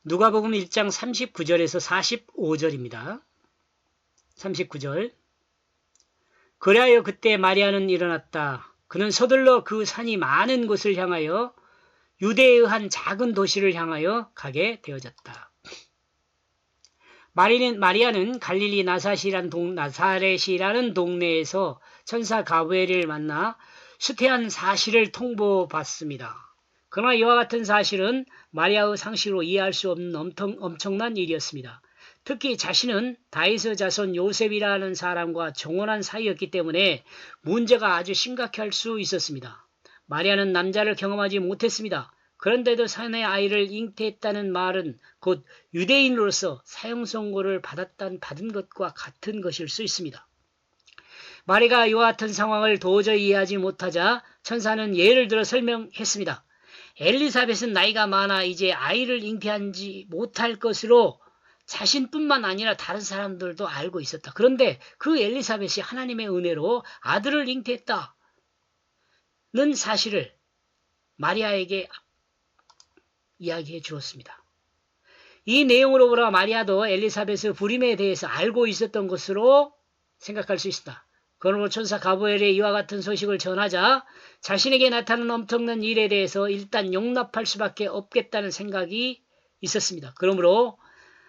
누가복음 1장 39절에서 45절입니다. 39절. 그리하여 그때 마리아는 일어났다. 그는 서둘러 그 산이 많은 곳을 향하여 유대의 한 작은 도시를 향하여 가게 되어졌다. 마리아는 갈릴리 나사렛이라는 동네에서 천사 가브리엘을 만나 수태한 사실을 통보받습니다. 그러나 이와 같은 사실은 마리아의 상식으로 이해할 수 없는 엄청난 일이었습니다. 특히 자신은 다윗의 자손 요셉이라는 사람과 정혼한 사이였기 때문에 문제가 아주 심각할 수 있었습니다. 마리아는 남자를 경험하지 못했습니다. 그런데도 산의 아이를 잉태했다는 말은 곧 유대인으로서 사형 선고를 받은 것과 같은 것일 수 있습니다. 마리아가 이와 같은 상황을 도저히 이해하지 못하자 천사는 예를 들어 설명했습니다. 엘리사벳은 나이가 많아 이제 아이를 잉태하지 못할 것으로 자신뿐만 아니라 다른 사람들도 알고 있었다. 그런데 그 엘리사벳이 하나님의 은혜로 아들을 잉태했다는 사실을 마리아에게 이야기해 주었습니다. 이 내용으로 보라 마리아도 엘리사벳의 부림에 대해서 알고 있었던 것으로 생각할 수 있다. 그러므로 천사 가브리엘이 이와 같은 소식을 전하자 자신에게 나타난 엄청난 일에 대해서 일단 용납할 수밖에 없겠다는 생각이 있었습니다. 그러므로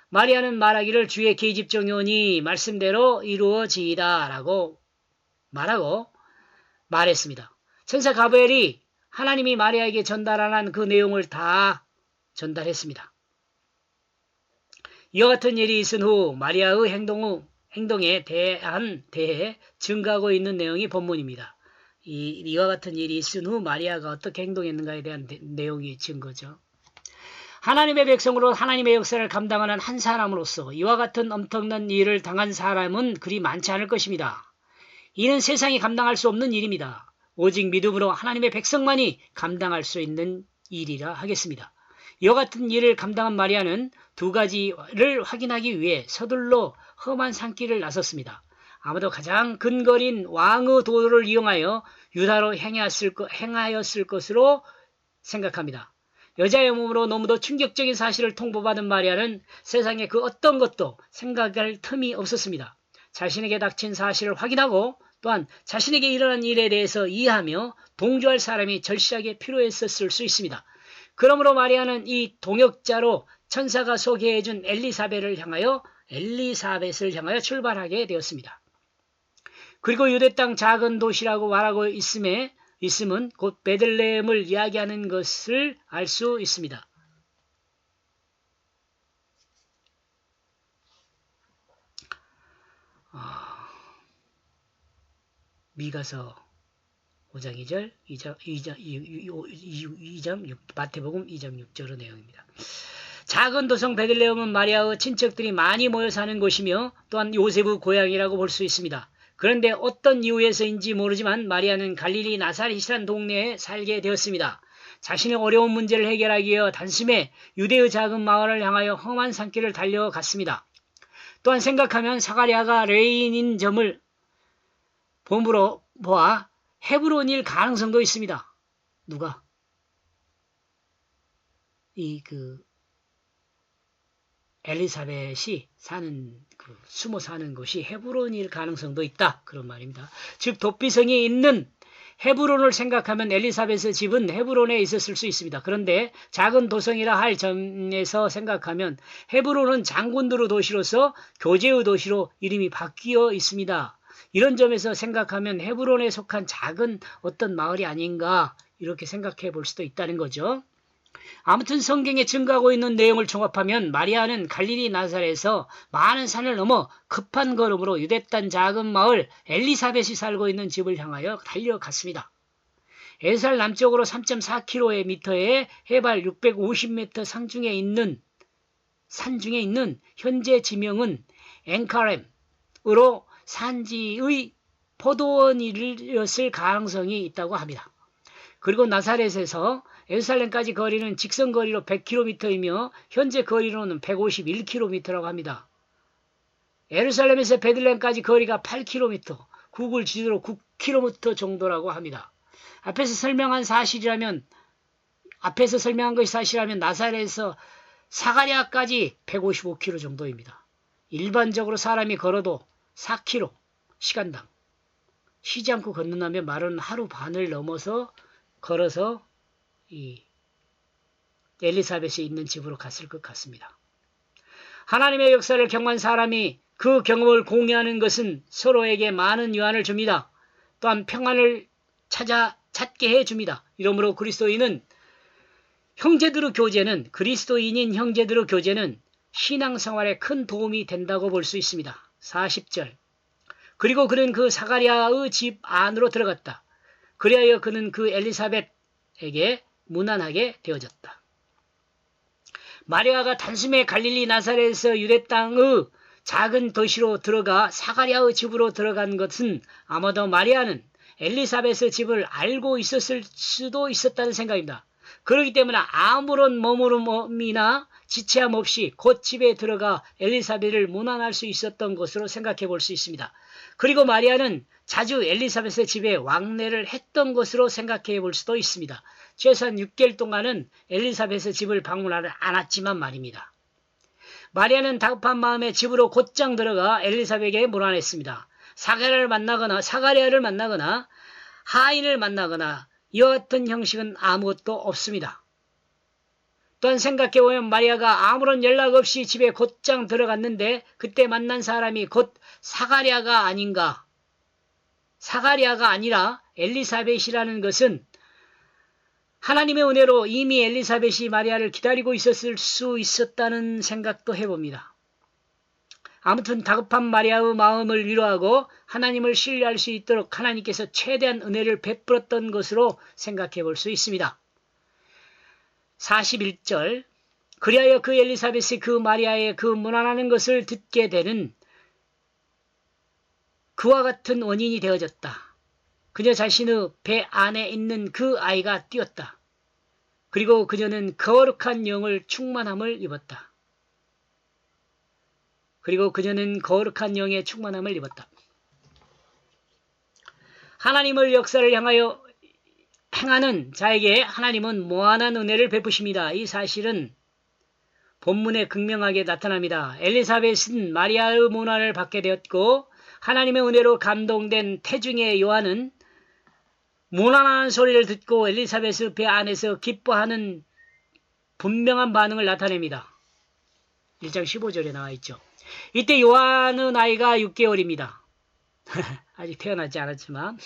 마리아는 말하기를 주의 계집종이오니 말씀대로 이루어지이다 라고 말했습니다. 천사 가브리엘이 하나님이 마리아에게 전달하는 그 내용을 다 전달했습니다. 이와 같은 일이 있은 후 마리아의 행동에 대해 증가하고 있는 내용이 본문입니다. 이와 같은 일이 있은 후 마리아가 어떻게 행동했는가에 대한 내용이 증거죠. 하나님의 백성으로 하나님의 역사를 감당하는 한 사람으로서 이와 같은 엄청난 일을 당한 사람은 그리 많지 않을 것입니다. 이는 세상이 감당할 수 없는 일입니다. 오직 믿음으로 하나님의 백성만이 감당할 수 있는 일이라 하겠습니다. 이와 같은 일을 감당한 마리아는 두 가지를 확인하기 위해 서둘러 험한 산길을 나섰습니다. 아마도 가장 근거리인 왕의 도로를 이용하여 유다로 행하였을 것으로 생각합니다. 여자의 몸으로 너무도 충격적인 사실을 통보받은 마리아는 세상에 그 어떤 것도 생각할 틈이 없었습니다. 자신에게 닥친 사실을 확인하고 또한 자신에게 일어난 일에 대해서 이해하며 동조할 사람이 절실하게 필요했었을 수 있습니다. 그러므로 마리아는 이 동역자로 천사가 소개해준 엘리사벳을 향하여 출발하게 되었습니다. 그리고 유대 땅 작은 도시라고 말하고 있음은 곧 베들레헴을 이야기하는 것을 알 수 있습니다. 미가서 5장 2절, 2장 6, 마태복음 2장 6절의 내용입니다. 작은 도성 베들레헴은 마리아의 친척들이 많이 모여 사는 곳이며 또한 요셉의 고향이라고 볼 수 있습니다. 그런데 어떤 이유에서인지 모르지만 마리아는 갈릴리 나사렛이라는 동네에 살게 되었습니다. 자신의 어려운 문제를 해결하기 위해 단숨에 유대의 작은 마을을 향하여 험한 산길을 달려갔습니다. 또한 생각하면 사가랴가 레인인 점을 본부로 보아 헤브론일 가능성도 있습니다. 누가? 엘리사벳이 숨어 사는 곳이 헤브론일 가능성도 있다. 그런 말입니다. 즉 도피성이 있는 헤브론을 생각하면 엘리사벳의 집은 헤브론에 있었을 수 있습니다. 그런데 작은 도성이라 할 점에서 생각하면 헤브론은 장군들의 도시로서 교제의 도시로 이름이 바뀌어 있습니다. 이런 점에서 생각하면 헤브론에 속한 작은 어떤 마을이 아닌가 이렇게 생각해 볼 수도 있다는 거죠. 아무튼 성경에 증거하고 있는 내용을 종합하면 마리아는 갈릴리 나사렛에서 많은 산을 넘어 급한 걸음으로 유대 땅 작은 마을 엘리사벳이 살고 있는 집을 향하여 달려갔습니다. 에살 남쪽으로 3.4km의 해발 650m 산 중에 있는 현재 지명은 앵카렘으로 산지의 포도원이었을 가능성이 있다고 합니다. 그리고 나사렛에서 예루살렘까지 거리는 직선 거리로 100km이며 현재 거리로는 151km라고 합니다. 예루살렘에서 베들레헴까지 거리가 8km, 구글 지도로 9km 정도라고 합니다. 앞에서 설명한 것이 사실이라면 나사렛에서 사가랴까지 155km 정도입니다. 일반적으로 사람이 걸어도 4km 시간당. 쉬지 않고 걷는다면 말은 하루 반을 넘어서 걸어서 이 엘리사벳이 있는 집으로 갔을 것 같습니다. 하나님의 역사를 경험한 사람이 그 경험을 공유하는 것은 서로에게 많은 유한을 줍니다. 또한 평안을 찾게 해줍니다. 이러므로 그리스도인인 형제들의 교제는 신앙생활에 큰 도움이 된다고 볼 수 있습니다. 40절. 그리고 그는 그 사가랴의 집 안으로 들어갔다. 그리하여 그는 그 엘리사벳에게 무난하게 되어졌다. 마리아가 단숨에 갈릴리 나사렛에서 유대 땅의 작은 도시로 들어가 사가랴의 집으로 들어간 것은 아마도 마리아는 엘리사벳의 집을 알고 있었을 수도 있었다는 생각입니다. 그렇기 때문에 아무런 머무름이나 지체함 없이 곧 집에 들어가 엘리사벳을 문안할 수 있었던 것으로 생각해 볼 수 있습니다. 그리고 마리아는 자주 엘리사벳의 집에 왕래를 했던 것으로 생각해 볼 수도 있습니다. 최소한 6개월 동안은 엘리사벳의 집을 방문하지 않았지만 말입니다. 마리아는 다급한 마음에 집으로 곧장 들어가 엘리사벳에게 문안했습니다. 사가랴를 만나거나 하인을 만나거나 이와 같은 형식은 아무것도 없습니다. 또한 생각해보면 마리아가 아무런 연락 없이 집에 곧장 들어갔는데 그때 만난 사람이 곧 사가랴가 아니라 엘리사벳이라는 것은 하나님의 은혜로 이미 엘리사벳이 마리아를 기다리고 있었을 수 있었다는 생각도 해봅니다. 아무튼 다급한 마리아의 마음을 위로하고 하나님을 신뢰할 수 있도록 하나님께서 최대한 은혜를 베풀었던 것으로 생각해 볼 수 있습니다. 41절. 그리하여 그 엘리사벳이 그 마리아의 그 문안하는 것을 듣게 되는 그와 같은 원인이 되어졌다. 그녀 자신의 배 안에 있는 그 아이가 뛰었다. 그리고 그녀는 거룩한 영의 충만함을 입었다. 하나님의 역사를 향하여 행하는 자에게 하나님은 무한한 은혜를 베푸십니다. 이 사실은 본문에 극명하게 나타납니다. 엘리사벳은 마리아의 문안을 받게 되었고 하나님의 은혜로 감동된 태중의 요한은 문안하는 소리를 듣고 엘리사벳의 배 안에서 기뻐하는 분명한 반응을 나타냅니다. 1장 15절에 나와 있죠. 이때 요한의 나이가 6개월입니다. 아직 태어나지 않았지만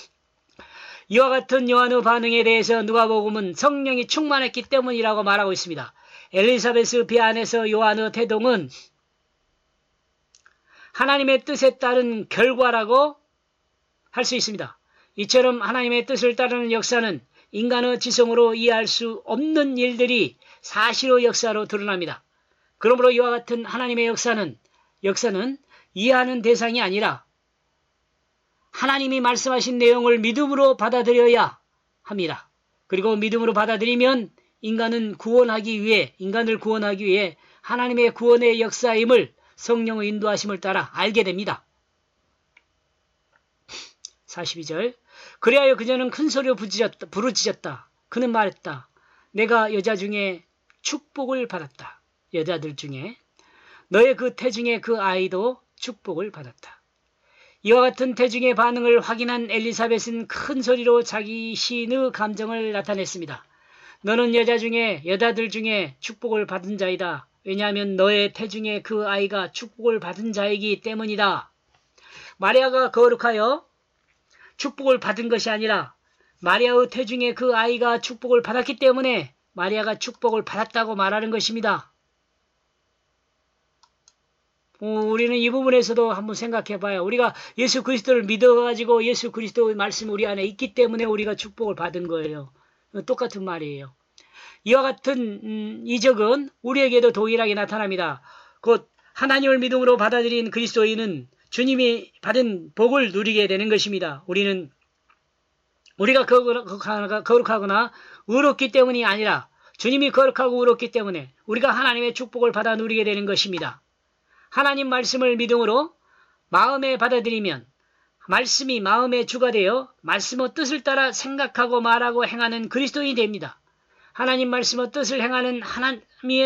이와 같은 요한의 반응에 대해서 누가복음은 성령이 충만했기 때문이라고 말하고 있습니다. 엘리사벳의 배 안에서 요한의 태동은 하나님의 뜻에 따른 결과라고 할 수 있습니다. 이처럼 하나님의 뜻을 따르는 역사는 인간의 지성으로 이해할 수 없는 일들이 사실의 역사로 드러납니다. 그러므로 이와 같은 하나님의 역사는 이해하는 대상이 아니라 하나님이 말씀하신 내용을 믿음으로 받아들여야 합니다. 그리고 믿음으로 받아들이면 인간을 구원하기 위해 하나님의 구원의 역사임을 성령의 인도하심을 따라 알게 됩니다. 42절. 그리하여 그녀는 큰 소리로 부르짖었다. 그는 말했다. 내가 여자들 중에 축복을 받았다. 여자들 중에 너의 그 태중의 그 아이도 축복을 받았다. 이와 같은 태중의 반응을 확인한 엘리사벳은 큰 소리로 자기 시인의 감정을 나타냈습니다. 너는 여자들 중에 축복을 받은 자이다. 왜냐하면 너의 태중의 그 아이가 축복을 받은 자이기 때문이다. 마리아가 거룩하여 축복을 받은 것이 아니라 마리아의 태중의 그 아이가 축복을 받았기 때문에 마리아가 축복을 받았다고 말하는 것입니다. 우리는 이 부분에서도 한번 생각해 봐요. 우리가 예수 그리스도를 믿어가지고 예수 그리스도의 말씀이 우리 안에 있기 때문에 우리가 축복을 받은 거예요. 똑같은 말이에요. 이와 같은 이적은 우리에게도 동일하게 나타납니다. 곧 하나님을 믿음으로 받아들인 그리스도인은 주님이 받은 복을 누리게 되는 것입니다. 우리가 거룩하거나 의롭기 때문이 아니라 주님이 거룩하고 의롭기 때문에 우리가 하나님의 축복을 받아 누리게 되는 것입니다. 하나님 말씀을 믿음으로 마음에 받아들이면 말씀이 마음의 주가 되어 말씀의 뜻을 따라 생각하고 말하고 행하는 그리스도인이 됩니다. 하나님 말씀의 뜻을 행하는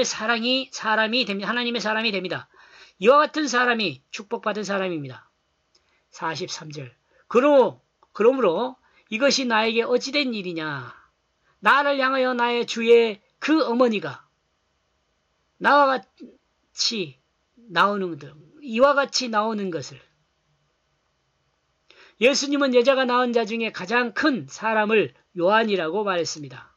사람이 됩니다. 하나님의 사람이 됩니다. 이와 같은 사람이 축복받은 사람입니다. 43절. 그러므로 이것이 나에게 어찌된 일이냐. 나를 향하여 나의 주의 그 어머니가 나와 같이 이와 같이 나오는 것을. 예수님은 여자가 낳은 자 중에 가장 큰 사람을 요한이라고 말했습니다.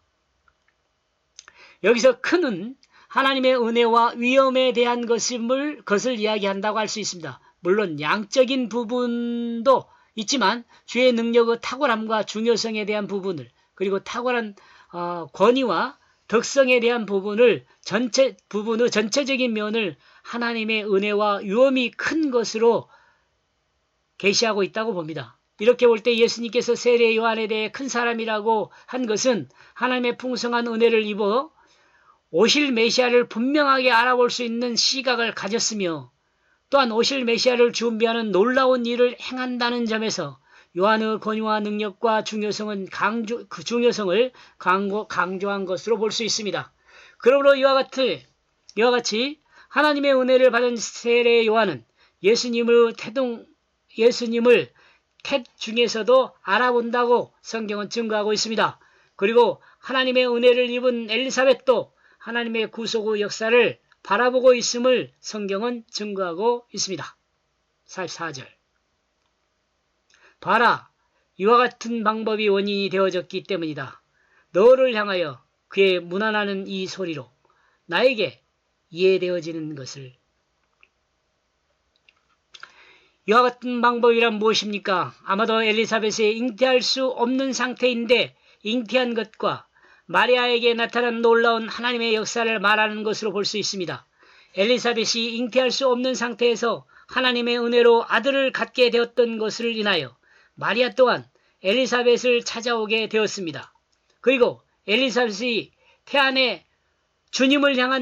여기서 큰은 하나님의 은혜와 위엄에 대한 것을 이야기한다고 할 수 있습니다. 물론 양적인 부분도 있지만 주의 능력의 탁월함과 중요성에 대한 부분을, 그리고 탁월한 권위와 덕성에 대한 부분의 전체적인 면을 하나님의 은혜와 위엄이 큰 것으로 계시하고 있다고 봅니다. 이렇게 볼 때 예수님께서 세례 요한에 대해 큰 사람이라고 한 것은 하나님의 풍성한 은혜를 입어 오실 메시아를 분명하게 알아볼 수 있는 시각을 가졌으며, 또한 오실 메시아를 준비하는 놀라운 일을 행한다는 점에서 요한의 권위와 능력과 중요성을 강조한 것으로 볼 수 있습니다. 그러므로 이와 같이 하나님의 은혜를 받은 세례 요한은 예수님을 태 중에서도 알아본다고 성경은 증거하고 있습니다. 그리고 하나님의 은혜를 입은 엘리사벳도 하나님의 구속의 역사를 바라보고 있음을 성경은 증거하고 있습니다. 44절. 봐라, 이와 같은 방법이 원인이 되어졌기 때문이다. 너를 향하여 그의 문안하는 이 소리로 나에게 이해되어지는 것을. 이와 같은 방법이란 무엇입니까? 아마도 엘리사벳이 잉태할 수 없는 상태인데 잉태한 것과 마리아에게 나타난 놀라운 하나님의 역사를 말하는 것으로 볼 수 있습니다. 엘리사벳이 잉태할 수 없는 상태에서 하나님의 은혜로 아들을 갖게 되었던 것을 인하여 마리아 또한 엘리사벳을 찾아오게 되었습니다. 그리고 엘리사벳이 태안에서 주님을 향하여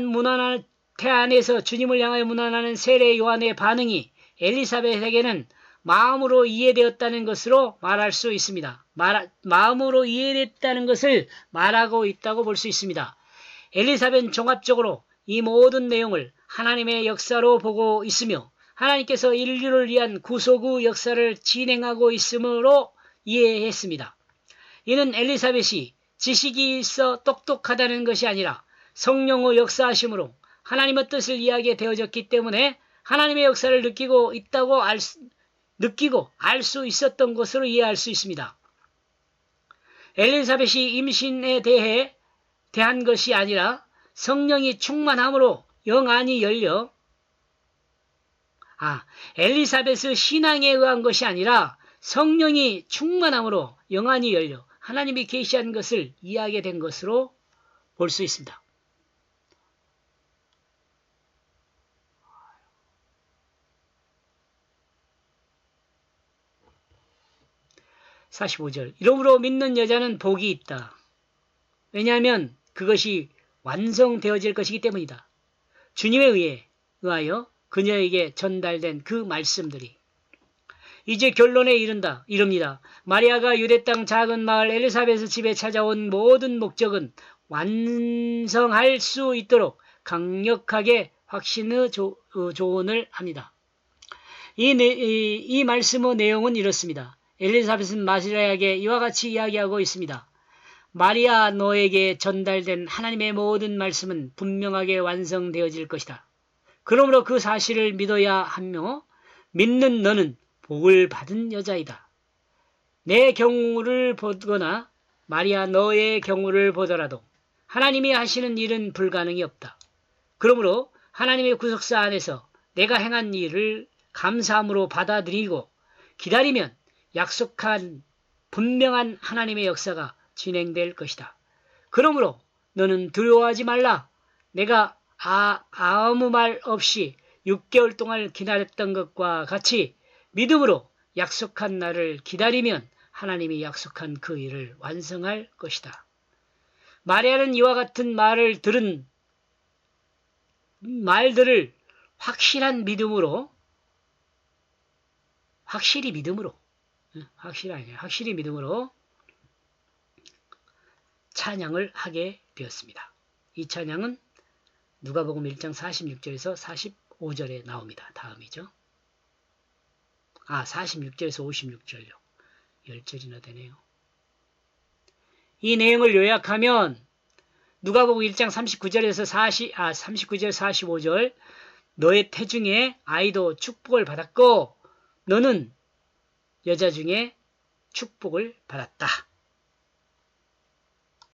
문안하는 세례 요한의 반응이 엘리사벳에게는 마음으로 이해되었다는 것으로 말할 수 있습니다. 마음으로 이해됐다는 것을 말하고 있다고 볼 수 있습니다. 엘리사벳은 종합적으로 이 모든 내용을 하나님의 역사로 보고 있으며 하나님께서 인류를 위한 구속의 역사를 진행하고 있으므로 이해했습니다. 이는 엘리사벳이 지식이 있어 똑똑하다는 것이 아니라 성령의 역사하심으로 하나님의 뜻을 이해하게 되어졌기 때문에 하나님의 역사를 느끼고 알 수 있었던 것으로 이해할 수 있습니다. 엘리사벳이 임신에 대한 것이 아니라 성령이 충만함으로 영안이 열려, 엘리사벳의 신앙에 의한 것이 아니라 성령이 충만함으로 영안이 열려 하나님이 계시한 것을 이해하게 된 것으로 볼 수 있습니다. 45절. 이러므로 믿는 여자는 복이 있다. 왜냐하면 그것이 완성되어질 것이기 때문이다. 주님에 의하여 그녀에게 전달된 그 말씀들이. 이제 결론에 이릅니다. 마리아가 유대 땅 작은 마을 엘리사벳의 집에 찾아온 모든 목적은 완성할 수 있도록 강력하게 확신의 조언을 합니다. 이 말씀의 내용은 이렇습니다. 엘리사벳은 마리아에게 이와 같이 이야기하고 있습니다. 마리아, 너에게 전달된 하나님의 모든 말씀은 분명하게 완성되어질 것이다. 그러므로 그 사실을 믿어야 하며 믿는 너는 복을 받은 여자이다. 내 경우를 보거나 마리아 너의 경우를 보더라도 하나님이 하시는 일은 불가능이 없다. 그러므로 하나님의 구속사 안에서 내가 행한 일을 감사함으로 받아들이고 기다리면 약속한 분명한 하나님의 역사가 진행될 것이다. 그러므로 너는 두려워하지 말라. 내가 아무 말 없이 6개월 동안 기다렸던 것과 같이 믿음으로 약속한 날을 기다리면 하나님이 약속한 그 일을 완성할 것이다. 마리아는 이와 같은 말들을 확실히 믿음으로 찬양을 하게 되었습니다. 이 찬양은 누가복음 1장 46절에서 45절에 나옵니다. 다음이죠. 46절에서 56절요. 10절이나 되네요. 이 내용을 요약하면 누가복음 1장 39절에서 39절 45절 너의 태중에 아이도 축복을 받았고 너는 여자 중에 축복을 받았다.